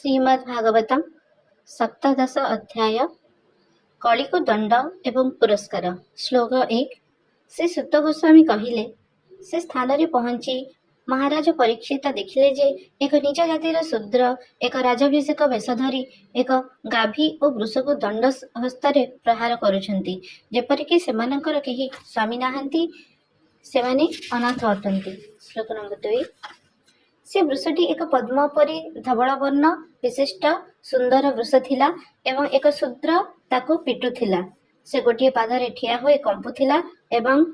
श्रीमद्भागवतम सप्तदश अध्याय कलिको दंड एवं पुरस्कार। श्लोक 1। श्री सुत गोस्वामी कहिले से स्थान रे पहुंची महाराज परीक्षित देखिले जे एक निज जातिर शूद्र एक राजाभिषेक वेश धरी एक गाभी और वृष को दंड हस्ତରେ प्रहार करुछंती, जेपरिक सेमानकर केही स्वामी नाहंती, सेमाने अनाथ अटंती। श्लोक नंबर 2। से वृषटी एक पद्म परी धवल वर्ण विशिष्ट सुंदर वृष थिला एवं एक शूद्र ताको पिटुथिला। से गोटे पादरे ठिया होई कंपुथिला एवं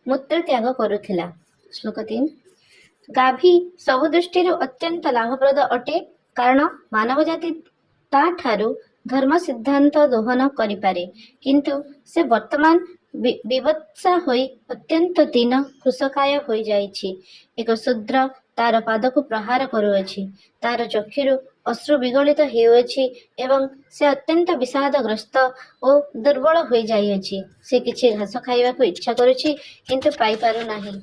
मूत्र त्याग करुथिला। श्लोक 3। गाभी सब दृष्टि अत्यंत लाभप्रद अटे, कारण मानव जाति ता ठारू धर्म सिद्धांत दोहन करिपारे, किंतु से वर्तमान विवत्सा होई अत्यंत दीन कृशकाय होई जाइछि। एक शूद्र तार पाद को प्रहार करुअछि, तार चक्षुरु अश्रु विगलित हेउअछि एवं से अत्यंत विषादग्रस्त और दुर्बल होई जाइअछि। से किछि घास खाइबाकु इच्छा करुछि, किंतु पाई पारु नाही।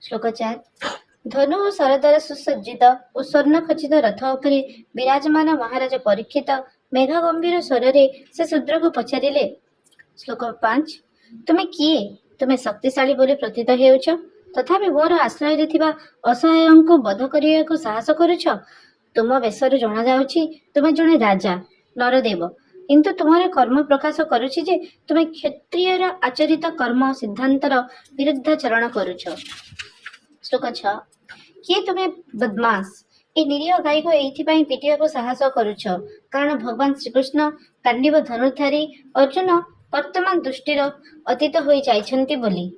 श्लोक 4। धनु और शरद्वार सुसज्जित और स्वर्ण खचित रथ उपरे विराजमान महाराज परीक्षित मेघ गंभीर स्वर से शूद्र को पचारिले। श्लोक 5। तुमे किए? तुमे शक्तिशाली बोली प्रतीत हेउछ, तथापि मोर आश्रय थिबा असहायଙ୍କୁ बध करिବାକୁ साहस करुछ। तुम बेशर जना जाउछि तुमे जणे राजा नरदेव, किंतु तुम्हारे कर्म प्रकाश करुछि जे तुमे क्षत्रियर आचरित कर्म सिद्धांतर विरुद्धाचरण करुछ। श्लोक 6। किए तुमे बदमाश ए निरीह गाई को एइथिपाई पिटिବାକୁ साहस करुछ, कारण भगवान श्रीकृष्ण कांडीव धनुर्धारी अर्जुन वर्तमान दृष्टिर अतीत होई जाइछन्ति बोली।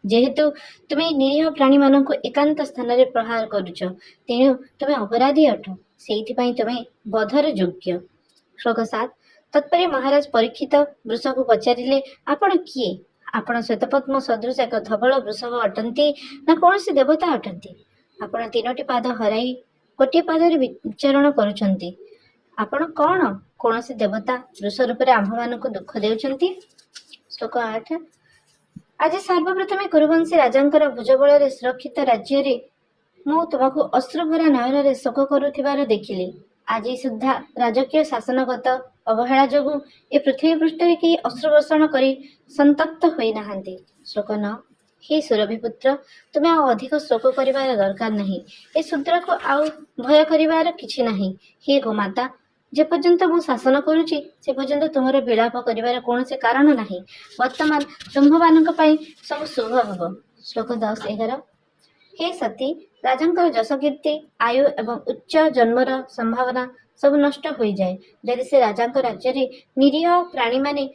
जेहेतु तुमे निरीह प्राणी मानक एकांत स्थान रे प्रहार करुछ, तेणु तुमे अपराधी अट, सेइथिपाई तुमे बधर योग्य। श्लोक 7। तत्परे महाराज परीक्षित वृष को पचारिले, आपण किए? आपण श्वेतपद्म सदृश एक धवल वृषभ अटंती ना कौनसी देवता अटंती? आपण तीनोटी पाद हराई गोटे पादरे विचरण करुछंती। आपण कौन? कौनसी देवता वृष रूप आम्भ मानक दुख देउछंती। श्लोक 8। आज सर्वप्रथमे कुरुवंशी राजांकर भुजबल सुरक्षित राज्य रे मु तुमको अश्रुभरा नयन रे शोक करुथिबार देखिली। आज सुद्धा राजकीय शासनगत अवहेला जोगु ए पृथ्वी पृष्ठ रे कि अश्रुवर्षण करी संतप्त होई नाहंती। श्लोक 9। हे सुरभिपुत्र, तुमे आ अधिक शोक करिबार दरकार नहीं। ए शूद्र को आ भय करिबार किछि नहीं। हे गोमाता, जे पर्यंत मु शासन करुछि से पर्यंत तुमर विलाप करिबार कौनसी कारण नहीं। वर्तमान तुम्भमानक पई सब शुभ हब। श्लोक 10-11। हे सती, राजांकर जश कीर्ति आयु एवं उच्च जन्मर संभावना सब नष्ट हो जाए यदि से राजांक राज्य रे निरीह प्राणी माने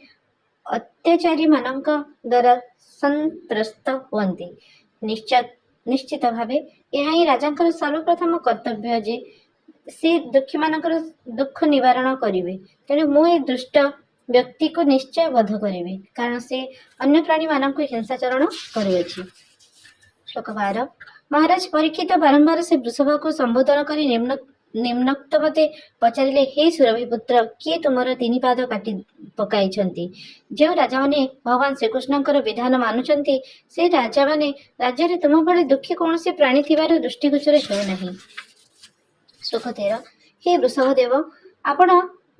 अत्याचारी मानक द्वारा संत्रस्त हुअन्ति। निश्चित भावे यह ही राजांकर सर्वप्रथम कर्तव्य जे से दुखी मानकर दुख निवारण करिवे। तेणु मु ए दुष्ट व्यक्ति को निश्चय वध करिवे, कारण से अन्य प्राणी मानक हिंसाचरण करुअछि। श्लोक 12। महाराज परीक्षित बारंबार से वृषभ को संबोधन करी निम्नोक्त मते पचारिले, हे सुरभिपुत्र, किए तुमर तीन पाद काटी पकाइछन्ति? जो राजा माने भगवान श्रीकृष्णकर विधान मानुछन्ति से राजा माने राज्य रे तुम भली दुखी कौनसी प्राणी थिबार दृष्टिगोचर हेउ नाही। श्लोक 13। हे वृषभ देव, आपण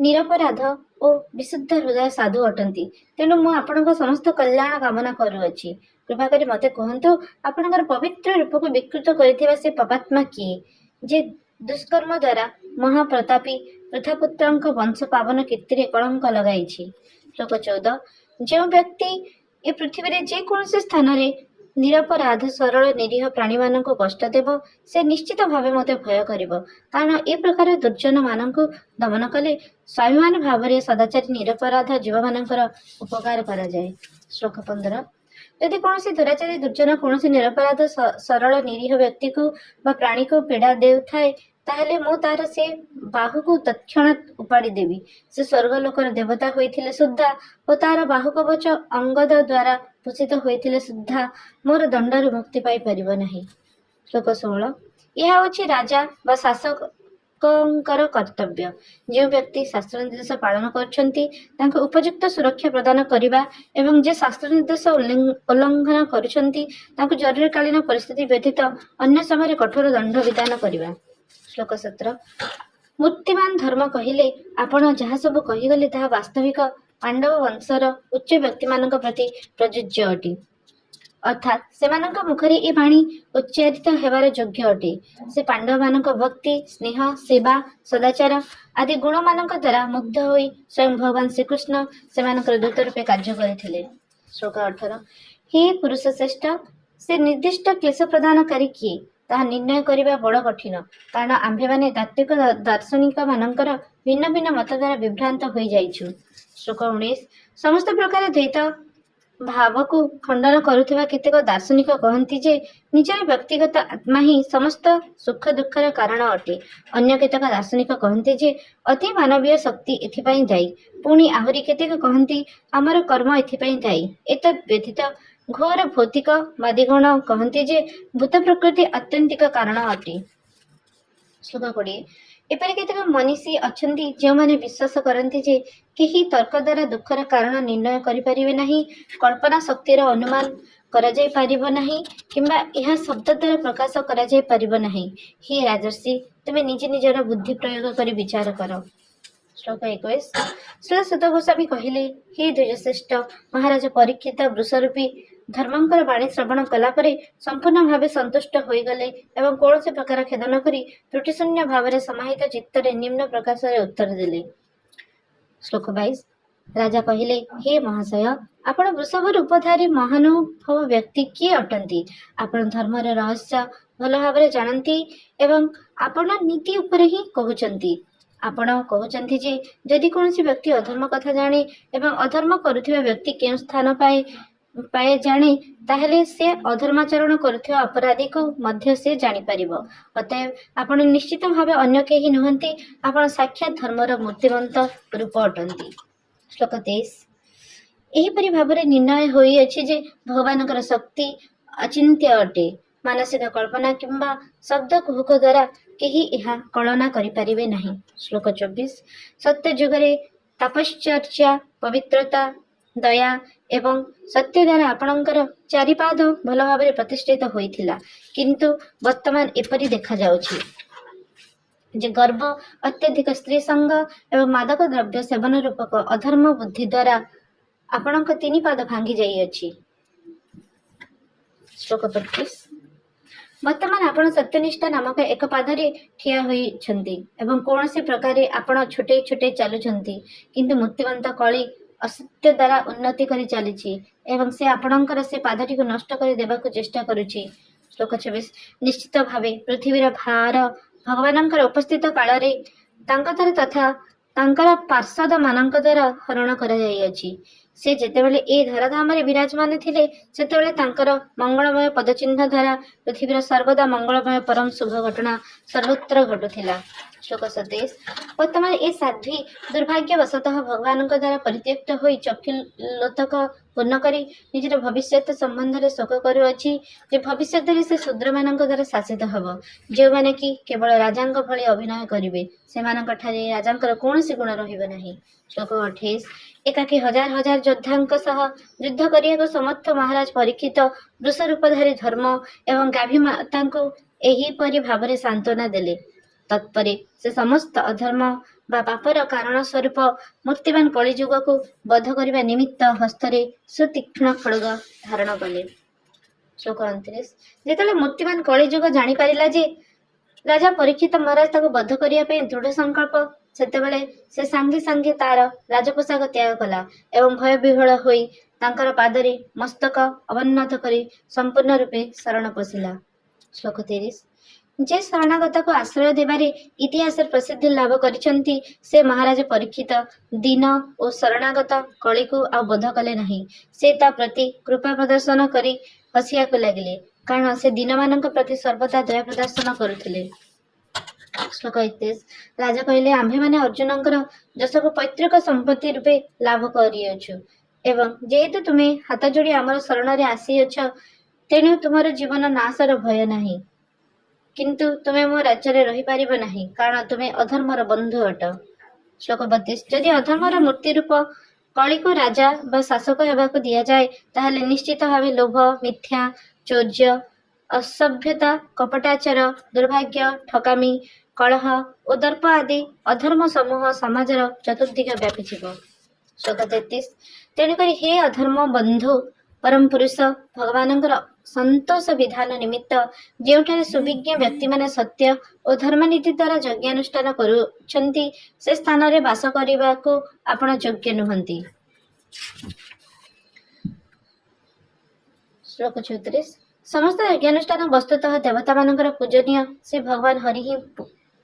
निरपराध और विशुद्ध हृदय साधु अटंती, तेणु मु आपणक समस्त कल्याण कामना करुअछि। कृपा करी मते कहंतु, आपणकर पवित्र रूप को विकृत करिथिबा से पापात्मा किए, जे दुष्कर्म द्वारा महाप्रतापी पृथापुत्रଙ୍କ वंश पावन कीर्ति रे कलंक लगाइछि। श्लोक 14। जो व्यक्ति ए पृथ्वी रे जे कौनसी स्थान रे निरपराध सरल निरीह प्राणी मानक कष्ट देव, से निश्चित भावे मते भय करिव, कारण ए प्रकार दुर्जन मानक दमन कले स्वाभिमान भाव रे सदाचारी निरपराध जीव मानकर उपकार करा जाए। श्लोक 15। यदि कौनसी दुराचारी दुर्जन कौनसी निरपराध सरल निरीह व्यक्ति को बा प्राणी को पीड़ा देउथाए, ताहले मु तार से बाहु को तत्क्षणात उपाड़ी देवी। से स्वर्गलोकर देवता होइथिले सुद्धा और तार बाहु कवच अंगद द्वारा भूषित होइथिले सुद्धा मोर दंडरू मुक्ति पाई परिबो नाही। श्लोक 16। यह होछि राजा बा शासकंकर कर्तव्य। जो व्यक्ति शास्त्र निर्देश पालन करछन्ति तांको उपयुक्त सुरक्षा प्रदान करिबा एवं जे शास्त्र निर्देश उल्लंघन करुछन्ति तांको जरूरीकालीन परिस्थिति व्यतीत अन्य समय कठोर दंड विधान करिबा। श्लोक 17। ମୂର୍ତ୍ତିମାନ ଧର୍ମ କହିଲେ ଆପଣ ଯାହା ସବୁ କହିଗଲେ ତାହା ବାସ୍ତବିକ ପାଣ୍ଡବ ବଂଶର ଉଚ୍ଚ ବ୍ୟକ୍ତିମାନଙ୍କ ପ୍ରତି ପ୍ରଯୁଜ୍ୟ ଅଟେ। ଅର୍ଥାତ୍ ସେମାନଙ୍କ ମୁଖରେ ଏ ବାଣୀ ଉଚ୍ଚାରିତ ହେବାର ଯୋଗ୍ୟ ଅଟେ। ସେ ପାଣ୍ଡବମାନଙ୍କ ଭକ୍ତି, ସ୍ନେହ, ସେବା, ସଦାଚାର ଆଦି ଗୁଣମାନଙ୍କ ଦ୍ୱାରା ମୁଗ୍ଧ ହୋଇ ସ୍ୱୟଂ ଭଗବାନ ଶ୍ରୀକୃଷ୍ଣ ସେମାନଙ୍କର ଦୂତ ରୂପେ କାର୍ଯ୍ୟ କରିଥିଲେ। ଶ୍ଲୋକ 18 ହେ ପୁରୁଷ ଶ୍ରେଷ୍ଠ, ସେ ନିର୍ଦ୍ଦିଷ୍ଟ କ୍ଲେଶ ପ୍ରଦାନକାରୀ କିଏ ତାହା ନିର୍ଣ୍ଣୟ କରିବା ବଡ଼ କଠିନ, କାରଣ ଆମ୍ଭେମାନେ ତାତ୍ତ୍ୱିକ ଦାର୍ଶନିକ ମାନଙ୍କର ଭିନ୍ନ ଭିନ୍ନ ମତ ଦ୍ୱାରା ବିଭ୍ରାନ୍ତ ହୋଇଯାଇଛୁ। ଶ୍ଲୋକ 19 ସମସ୍ତ ପ୍ରକାର ଦ୍ୱୈତ ଭାବକୁ ଖଣ୍ଡନ କରୁଥିବା କେତେକ ଦାର୍ଶନିକ କହନ୍ତି ଯେ ନିଜର ବ୍ୟକ୍ତିଗତ ଆତ୍ମା ହିଁ ସମସ୍ତ ସୁଖ ଦୁଃଖର କାରଣ ଅଟେ। ଅନ୍ୟ କେତେକ ଦାର୍ଶନିକ କହନ୍ତି ଯେ ଅତି ମାନବୀୟ ଶକ୍ତି ଏଥିପାଇଁ ଦାୟୀ। ପୁଣି ଆହୁରି କେତେକ କହନ୍ତି ଆମର କର୍ମ ଏଥିପାଇଁ ଦାୟୀ। ଏତଦ୍ ବ୍ୟତୀତ ଘୋର ଭୌତିକ ବାଦୀଗଣ କହନ୍ତି ଯେ ଭୂତ ପ୍ରକୃତି ଆତ୍ୟନ୍ତିକ କାରଣ ଅଟେ। ଶ୍ଲୋକ 20 ଏପରି କେତେକ ମନୀଷୀ ଅଛନ୍ତି ଯେଉଁମାନେ ବିଶ୍ୱାସ କରନ୍ତି ଯେ କେହି ତର୍କ ଦ୍ୱାରା ଦୁଃଖର କାରଣ ନିର୍ଣ୍ଣୟ କରିପାରିବେ ନାହିଁ, କଳ୍ପନା ଶକ୍ତିର ଅନୁମାନ କରାଯାଇ ପାରିବ ନାହିଁ କିମ୍ବା ଏହା ଶବ୍ଦ ଦ୍ୱାରା ପ୍ରକାଶ କରାଯାଇ ପାରିବ ନାହିଁ। ହେ ରାଜର୍ଷି, ତୁମେ ନିଜେ ନିଜର ବୁଦ୍ଧି ପ୍ରୟୋଗ କରି ବିଚାର କର। ଶ୍ଲୋକ 21 ଶ୍ରୀ ସୁତ ଗୋସ୍ୱାମୀ କହିଲେ, ହେ ଦ୍ୱିଜଶ୍ରେଷ୍ଠ, ମହାରାଜ ପରୀକ୍ଷିତ ବୃଷରୂପୀ ଧର୍ମଙ୍କର ବାଣୀ ଶ୍ରବଣ କଲା ପରେ ସମ୍ପୂର୍ଣ୍ଣ ଭାବେ ସନ୍ତୁଷ୍ଟ ହୋଇଗଲେ ଏବଂ କୌଣସି ପ୍ରକାର ଖେଦ ନ କରି ତ୍ରୁଟିଶୂନ୍ୟ ଭାବରେ ସମାହିତ ଚିତ୍ତରେ ନିମ୍ନ ପ୍ରକାଶରେ ଉତ୍ତର ଦେଲେ। ଶ୍ଲୋକ 22 ରାଜା କହିଲେ, ହେ ମହାଶୟ, ଆପଣ ବୃଷଭ ରୂପଧାରୀ ମହାନୁଭବ ବ୍ୟକ୍ତି କିଏ ଅଟନ୍ତି? ଆପଣ ଧର୍ମର ରହସ୍ୟ ଭଲ ଭାବରେ ଜାଣନ୍ତି ଏବଂ ଆପଣ ନୀତି ଉପରେ ହିଁ କହୁଛନ୍ତି। ଆପଣ କହୁଛନ୍ତି ଯେ ଯଦି କୌଣସି ବ୍ୟକ୍ତି ଅଧର୍ମ କଥା ଜାଣେ ଏବଂ ଅଧର୍ମ କରୁଥିବା ବ୍ୟକ୍ତି କେଉଁ ସ୍ଥାନ ପାଏ ଜାଣେ, ତାହେଲେ ସେ ଅଧର୍ମାଚରଣ କରୁଥିବା ଅପରାଧୀକୁ ମଧ୍ୟ ସେ ଜାଣିପାରିବ। ଅତଏବ ଆପଣ ନିଶ୍ଚିତ ଭାବେ ଅନ୍ୟ କେହି ନୁହନ୍ତି, ଆପଣ ସାକ୍ଷାତ ଧର୍ମର ମୂର୍ତ୍ତିମନ୍ତ ରୂପ ଅଟନ୍ତି। ଶ୍ଲୋକ 23 ଏହିପରି ଭାବରେ ନିର୍ଣ୍ଣୟ ହୋଇଅଛି ଯେ ଭଗବାନଙ୍କର ଶକ୍ତି ଅଚିନ୍ତ୍ୟ ଅଟେ। ମାନସିକ କଳ୍ପନା କିମ୍ବା ଶବ୍ଦ କୁହୁକ ଦ୍ୱାରା କେହି ଏହା କଳନା କରିପାରିବେ ନାହିଁ। ଶ୍ଲୋକ 24 ସତ୍ୟ ଯୁଗରେ ତପଶ୍ଚର୍ୟା, ପବିତ୍ରତା, ଦୟା ଏବଂ ସତ୍ୟ ଦ୍ୱାରା ଆପଣଙ୍କର ଚାରିପାଦ ଭଲ ଭାବରେ ପ୍ରତିଷ୍ଠିତ ହୋଇଥିଲା, କିନ୍ତୁ ବର୍ତ୍ତମାନ ଏପରି ଦେଖାଯାଉଛି ଯେ ଗର୍ବ, ଅତ୍ୟଧିକ ସ୍ତ୍ରୀ ସଙ୍ଗ ଏବଂ ମାଦକ ଦ୍ରବ୍ୟ ସେବନ ରୂପକ ଅଧର୍ମ ବୁଦ୍ଧି ଦ୍ୱାରା ଆପଣଙ୍କ ତିନି ପାଦ ଭାଙ୍ଗି ଯାଇଅଛି। ଶ୍ଲୋକ 25 ବର୍ତ୍ତମାନ ଆପଣ ସତ୍ୟନିଷ୍ଠା ନାମକ ଏକ ପାଦରେ ଠିଆ ହୋଇଛନ୍ତି ଏବଂ କୌଣସି ପ୍ରକାରେ ଆପଣ ଛୋଟେଇ ଛୋଟେଇ ଚାଲୁଛନ୍ତି, କିନ୍ତୁ ମୂର୍ତ୍ତିମନ୍ତ କଳି ଅସତ୍ୟ ଦ୍ୱାରା ଉନ୍ନତି କରି ଚାଲିଛି ଏବଂ ସେ ଆପଣଙ୍କର ସେ ପାଦଟିକୁ ନଷ୍ଟ କରି ଦେବାକୁ ଚେଷ୍ଟା କରୁଛି। ଶ୍ଲୋକ 26 ନିଶ୍ଚିତ ଭାବେ ପୃଥିବୀର ଭାର ଭଗବାନଙ୍କର ଉପସ୍ଥିତ କାଳରେ ତାଙ୍କ ଦ୍ୱାରା ତଥା ତାଙ୍କର ପାର୍ଷଦମାନଙ୍କ ଦ୍ୱାରା ହରଣ କରାଯାଇଅଛି। ସେ ଯେତେବେଳେ ଏ ଧରାଧାମରେ ବିରାଜମାନ ଥିଲେ, ସେତେବେଳେ ତାଙ୍କର ମଙ୍ଗଳମୟ ପଦଚିହ୍ନ ଦ୍ୱାରା ପୃଥିବୀର ସର୍ବଦା ମଙ୍ଗଳମୟ ପରମ ଶୁଭ ଘଟଣା ସର୍ବତ୍ର ଘଟୁଥିଲା। ଶ୍ଲୋକ 27 ବର୍ତ୍ତମାନ ଏ ସାଧ୍ୱୀ ଦୁର୍ଭାଗ୍ୟବଶତଃ ଭଗବାନଙ୍କ ଦ୍ୱାରା ପରିତ୍ୟକ୍ତ ହୋଇ ଚକ୍ଷୁଲୋତକ ପୂର୍ଣ୍ଣ କରି ନିଜର ଭବିଷ୍ୟତ ସମ୍ବନ୍ଧରେ ଶୋକ କରୁଅଛି ଯେ ଭବିଷ୍ୟତରେ ସେ ଶୂଦ୍ରମାନଙ୍କ ଦ୍ୱାରା ଶାସିତ ହେବ, ଯେଉଁମାନେ କି କେବଳ ରାଜାଙ୍କ ଭଳି ଅଭିନୟ କରିବେ। ସେମାନଙ୍କଠାରେ ରାଜାଙ୍କର କୌଣସି ଗୁଣ ରହିବ ନାହିଁ। ଶ୍ଲୋକ 28 ଏକାକୀ ହଜାର ହଜାର ଯୋଦ୍ଧାଙ୍କ ସହ ଯୁଦ୍ଧ କରିବାକୁ ସମର୍ଥ ମହାରାଜ ପରୀକ୍ଷିତ ବୃଷରୂପଧାରୀ ଧର୍ମ ଏବଂ ଗାଭୀ ମାତାଙ୍କୁ ଏହିପରି ଭାବରେ ସାନ୍ତ୍ୱନା ଦେଲେ। ତତ୍ପରେ ସେ ସମସ୍ତ ଅଧର୍ମ ବା ପାପର କାରଣ ସ୍ୱରୂପ ମୂର୍ତ୍ତିମାନ କଳିଯୁଗକୁ ବଧ କରିବା ନିମିତ୍ତ ହସ୍ତରେ ସୁତୀକ୍ଷ୍ଣ ଖଡ୍ଗ ଧାରଣ କଲେ। ଶ୍ଲୋକ 29 ଯେତେବେଳେ ମୂର୍ତ୍ତିମାନ କଳିଯୁଗ ଜାଣିପାରିଲା ଯେ ରାଜା ପରୀକ୍ଷିତ ମହାରାଜ ତାକୁ ବଧ କରିବା ପାଇଁ ଦୃଢ ସଂକଳ୍ପ, ସେତେବେଳେ ସେ ସାଙ୍ଗେ ସାଙ୍ଗେ ତାର ରାଜପୋଷାକ ତ୍ୟାଗ କଲା ଏବଂ ଭୟବିହ୍ୱଳ ହୋଇ ତାଙ୍କର ପାଦରେ ମସ୍ତକ ଅବନତ କରି ସମ୍ପୂର୍ଣ୍ଣ ରୂପେ ଶରଣ ପଶିଲା। ଶ୍ଲୋକ 30 ଯେ ଶରଣାଗତକୁ ଆଶ୍ରୟ ଦେବାରେ ଇତିହାସରେ ପ୍ରସିଦ୍ଧି ଲାଭ କରିଛନ୍ତି, ସେ ମହାରାଜ ପରୀକ୍ଷିତ ଦୀନ ଓ ଶରଣାଗତ କଳିକୁ ଆଉ ବୋଧ କଲେ ନାହିଁ। ସେ ତା ପ୍ରତି କୃପା ପ୍ରଦର୍ଶନ କରି ହସିବାକୁ ଲାଗିଲେ, କାରଣ ସେ ଦୀନମାନଙ୍କ ପ୍ରତି ସର୍ବଦା ଦୟା ପ୍ରଦର୍ଶନ କରୁଥିଲେ। ଶ୍ଲୋକ 31 ରାଜା କହିଲେ, ଆମ୍ଭେମାନେ ଅର୍ଜୁନଙ୍କର ଯଶକୁ ପୈତୃକ ସମ୍ପତ୍ତି ରୂପେ ଲାଭ କରିଅଛୁ ଏବଂ ଯେହେତୁ ତୁମେ ହାତ ଯୋଡ଼ି ଆମର ଶରଣରେ ଆସିଅଛ, ତେଣୁ ତୁମର ଜୀବନ ନାଶର ଭୟ ନାହିଁ, କିନ୍ତୁ ତୁମେ ମୋ ରାଜ୍ୟରେ ରହିପାରିବ ନାହିଁ, କାରଣ ତୁମେ ଅଧର୍ମର ବନ୍ଧୁ ଅଟ। ଶ୍ଲୋକ 32 ଯଦି ଅଧର୍ମର ମୂର୍ତ୍ତି ରୂପ କଳିକୁ ରାଜା ବା ଶାସକ ହେବାକୁ ଦିଆଯାଏ, ତାହେଲେ ନିଶ୍ଚିତ ଭାବେ ଲୋଭ, ମିଥ୍ୟା, ଚୌର୍ଯ୍ୟ, ଅସଭ୍ୟତା, କପଟାଚାର, ଦୁର୍ଭାଗ୍ୟ, ଠକାମି, କଳହ ଓ ଦର୍ପ ଆଦି ଅଧର୍ମ ସମୂହ ସମାଜର ଚତୁର୍ଦିଗ ବ୍ୟାପିଯିବ। ଶ୍ଲୋକ 33। ତେଣୁକରି ହେ ଅଧର୍ମ ବନ୍ଧୁ ପରମ ପୁରୁଷ ଭଗବାନଙ୍କର ସନ୍ତୋଷ ବିଧାନ ନିମିତ୍ତ ଯେଉଁଠାରେ ସୁବିଜ୍ଞ ବ୍ୟକ୍ତିମାନେ ସତ୍ୟ ଓ ଧର୍ମନୀତି ଦ୍ୱାରା ଯଜ୍ଞାନୁଷ୍ଠାନ କରୁଛନ୍ତି ସେ ସ୍ଥାନରେ ବାସ କରିବାକୁ ଆପଣ ଯୋଗ୍ୟ ନୁହନ୍ତି। ଶ୍ଲୋକ 34। ସମସ୍ତ ଯଜ୍ଞାନୁଷ୍ଠାନ ବସ୍ତୁତଃ ଦେବତାମାନଙ୍କର ପୂଜନୀୟ ସେ ଭଗବାନ ହରି ହିଁ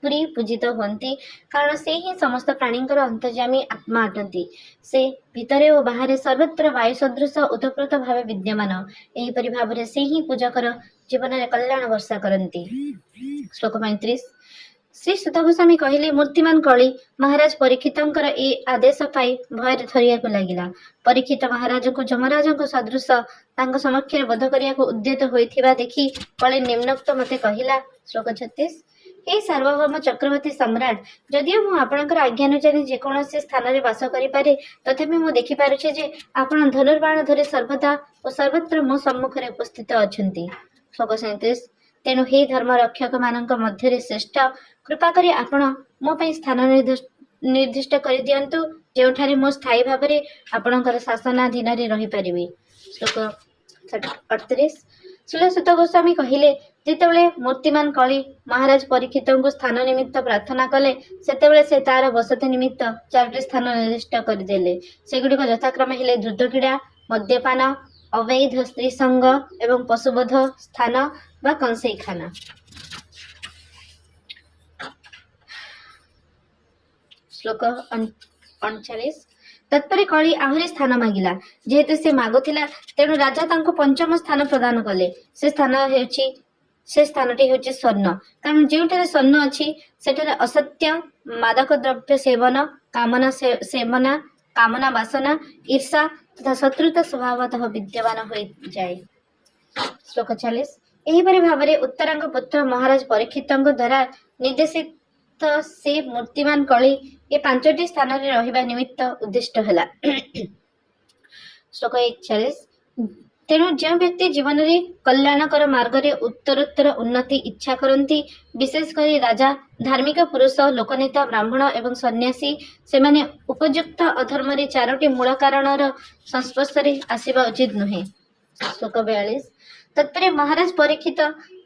ପୁରୀ ପୂଜିତ ହୁଅନ୍ତି, କାରଣ ସେ ହିଁ ସମସ୍ତ ପ୍ରାଣୀଙ୍କର ଅନ୍ତର୍ଯାମୀ ଆତ୍ମା ଅଟନ୍ତି। ସେ ଭିତରେ ଓ ବାହାରେ ସର୍ବତ୍ର ବାୟୁ ସଦୃଶ ଓତପ୍ରୋତ ଭାବେ ବିଦ୍ୟମାନ। ଏହିପରି ଭାବରେ ସେ ହିଁ ପୂଜକର ଜୀବନରେ କଲ୍ୟାଣ ବର୍ଷା କରନ୍ତି। ଶ୍ଲୋକ 35। ଶ୍ରୀ ସୁତ ଗୋସ୍ୱାମୀ କହିଲେ, ମୂର୍ତ୍ତିମାନ କଳି ମହାରାଜ ପରୀକ୍ଷିତଙ୍କର ଏ ଆଦେଶ ପାଇ ଭୟରେ ଥରିବାକୁ ଲାଗିଲା। ପରୀକ୍ଷିତ ମହାରାଜଙ୍କୁ ଯମରାଜଙ୍କ ସଦୃଶ ତାଙ୍କ ସମକ୍ଷରେ ବୋଧ କରିବାକୁ ଉଦ୍ୟତ ହୋଇଥିବା ଦେଖି କଳି ନିମ୍ନୋକ୍ତ ମତେ କହିଲା। ଶ୍ଲୋକ 36। ହେ ସାର୍ବଭୌମ ଚକ୍ରବର୍ତ୍ତୀ ସମ୍ରାଟ, ଯଦିଓ ମୁଁ ଆପଣଙ୍କର ଆଜ୍ଞାନୁଯାୟୀ ଯେକୌଣସି ସ୍ଥାନରେ ବାସ କରିପାରେ, ତଥାପି ମୁଁ ଦେଖିପାରୁଛି ଯେ ଆପଣ ଧନୁର୍ବାଣ ଧରି ସର୍ବଦା ଓ ସର୍ବତ୍ର ମୋ ସମ୍ମୁଖରେ ଉପସ୍ଥିତ ଅଛନ୍ତି। ଶ୍ଲୋକ 37। ତେଣୁ ହେ ଧର୍ମ ରକ୍ଷକ ମାନଙ୍କ ମଧ୍ୟରେ ଶ୍ରେଷ୍ଠ, କୃପା କରି ଆପଣ ମୋ ପାଇଁ ସ୍ଥାନ ନିର୍ଦ୍ଦିଷ୍ଟ କରିଦିଅନ୍ତୁ, ଯେଉଁଠାରେ ମୁଁ ସ୍ଥାୟୀ ଭାବରେ ଆପଣଙ୍କର ଶାସନାଧୀନରେ ରହିପାରିବି। ଶ୍ଲୋକ 38। ଶ୍ରୀଲ ସୁତ ଗୋସ୍ୱାମୀ କହିଲେ, ଯେତେବେଳେ ମୂର୍ତ୍ତିମାନ କଳି ମହାରାଜ ପରୀକ୍ଷିତଙ୍କୁ ସ୍ଥାନ ନିମିତ୍ତ ପ୍ରାର୍ଥନା କଲେ, ସେତେବେଳେ ସେ ତାର ବସତି ନିମିତ୍ତ 4ଟି ସ୍ଥାନ ନିର୍ଦ୍ଦିଷ୍ଟ କରିଦେଲେ। ସେଗୁଡ଼ିକ ଯଥାକ୍ରମେ ହେଲେ ଦ୍ରୁତ କ୍ରୀଡ଼ା, ମଦ୍ୟପାନ, ଅବୈଧ ସ୍ତ୍ରୀ ସଙ୍ଗ ଏବଂ ପଶୁବଧ ସ୍ଥାନ ବା କଂସେଇଖାନା। ଶ୍ଲୋକ 39। ତତ୍ପରେ କଳି ଆହୁରି ସ୍ଥାନ ମାଗିଲା। ଯେହେତୁ ସେ ମାଗୁଥିଲା, ତେଣୁ ରାଜା ତାଙ୍କୁ 5ମ ସ୍ଥାନ ପ୍ରଦାନ କଲେ। ସେ ସ୍ଥାନଟି ହେଉଛି ସ୍ୱର୍ଣ୍ଣ, କାରଣ ଯେଉଁଠାରେ ସ୍ୱର୍ଣ୍ଣ ଅଛି ସେଠାରେ ଅସତ୍ୟ, ମାଦକ ଦ୍ରବ୍ୟ ସେବନ, କାମନା ବାସନା, ଈର୍ଷା ତଥା ଶତ୍ରୁତା ସ୍ୱଭାବତଃ ବିଦ୍ୟମାନ ହୋଇଯାଏ। ଶ୍ଲୋକ 40। ଏହିପରି ଭାବରେ ଉତ୍ତରାଙ୍କ ପୁତ୍ର ମହାରାଜ ପରୀକ୍ଷିତଙ୍କ ଦ୍ୱାରା ନିର୍ଦ୍ଦେଶିତ ସେ ମୂର୍ତ୍ତିମାନ କଳି ଏ 5ଟି ସ୍ଥାନରେ ରହିବା ନିମିତ୍ତ ଉଦ୍ଦିଷ୍ଟ ହେଲା। ଶ୍ଲୋକ 41। ତେଣୁ ଯେଉଁ ବ୍ୟକ୍ତି ଜୀବନରେ କଲ୍ୟାଣକର ମାର୍ଗରେ ଉତ୍ତରୋତ୍ତର ଉନ୍ନତି ଇଚ୍ଛା କରନ୍ତି, ବିଶେଷ କରି ରାଜା, ଧାର୍ମିକ ପୁରୁଷ, ଲୋକନେତା, ବ୍ରାହ୍ମଣ ଏବଂ ସନ୍ନ୍ୟାସୀ, ସେମାନେ ଉପଯୁକ୍ତ ଅଧର୍ମରେ 4ଟି ମୂଳ କାରଣର ସଂସ୍ପର୍ଶରେ ଆସିବା ଉଚିତ ନୁହେଁ। ଶ୍ଲୋକ 42। ତତ୍ପରେ ମହାରାଜ ପରୀକ୍ଷିତ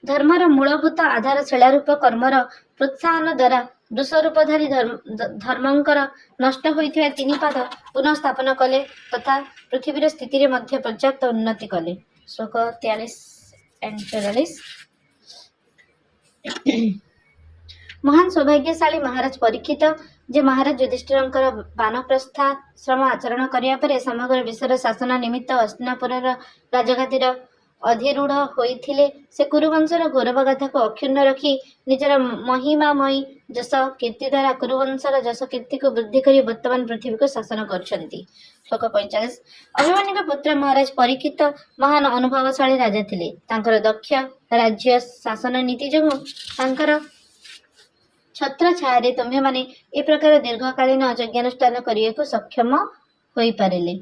ଧର୍ମର ମୂଳଭୂତ ଆଧାର ଶିଳାରୂପ କର୍ମର ପ୍ରୋତ୍ସାହନ ଦ୍ୱାରା ବୃଷରୂପଧାରୀ ଧର୍ମଙ୍କର ନଷ୍ଟ ହୋଇଥିବା 3 ପାଦ ପୁନଃ ସ୍ଥାପନ କଲେ ତଥା ପୃଥିବୀର ସ୍ଥିତିରେ ମଧ୍ୟ ପର୍ଯ୍ୟାପ୍ତ ଉନ୍ନତି କଲେ। ଶ୍ଲୋକ 43 and 44। ମହାନ ସୌଭାଗ୍ୟଶାଳୀ ମହାରାଜ ପରୀକ୍ଷିତ, ଯେ ମହାରାଜ ଯୁଧିଷ୍ଠିରଙ୍କର ବାନପ୍ରସ୍ଥାଶ୍ରମ ଆଚରଣ କରିବା ପରେ ସମଗ୍ର ବିଶ୍ୱର ଶାସନ ନିମିତ୍ତ ହସ୍ତିନାପୁରର ରାଜଗାଦିର ଅଧିରୂଢ଼ ହୋଇଥିଲେ, ସେ କୁରୁବଂଶର ଗୌରବ ଗାଥାକୁ ଅକ୍ଷୁଣ୍ଣ ରଖି ନିଜର ମହିମାମୟୀ ଯଶ କୀର୍ତ୍ତି ଦ୍ୱାରା କୁରୁବଂଶର ଯଶ କୀର୍ତ୍ତିକୁ ବୃଦ୍ଧି କରି ବର୍ତ୍ତମାନ ପୃଥିବୀକୁ ଶାସନ କରୁଛନ୍ତି। ଶ୍ଲୋକ 45। ଅଭିମନ୍ୟୁଙ୍କ ପୁତ୍ର ମହାରାଜ ପରୀକ୍ଷିତ ମହାନ ଅନୁଭବଶାଳୀ ରାଜା ଥିଲେ। ତାଙ୍କର ଦକ୍ଷ ରାଜ୍ୟ ଶାସନ ନୀତି ଯୋଗୁଁ ତାଙ୍କର ଛତ୍ର ଛାୟାରେ ତୁମ୍ଭେମାନେ ଏ ପ୍ରକାର ଦୀର୍ଘକାଳୀନ ଯଜ୍ଞାନୁଷ୍ଠାନ କରିବାକୁ ସକ୍ଷମ ହୋଇପାରିଲେ।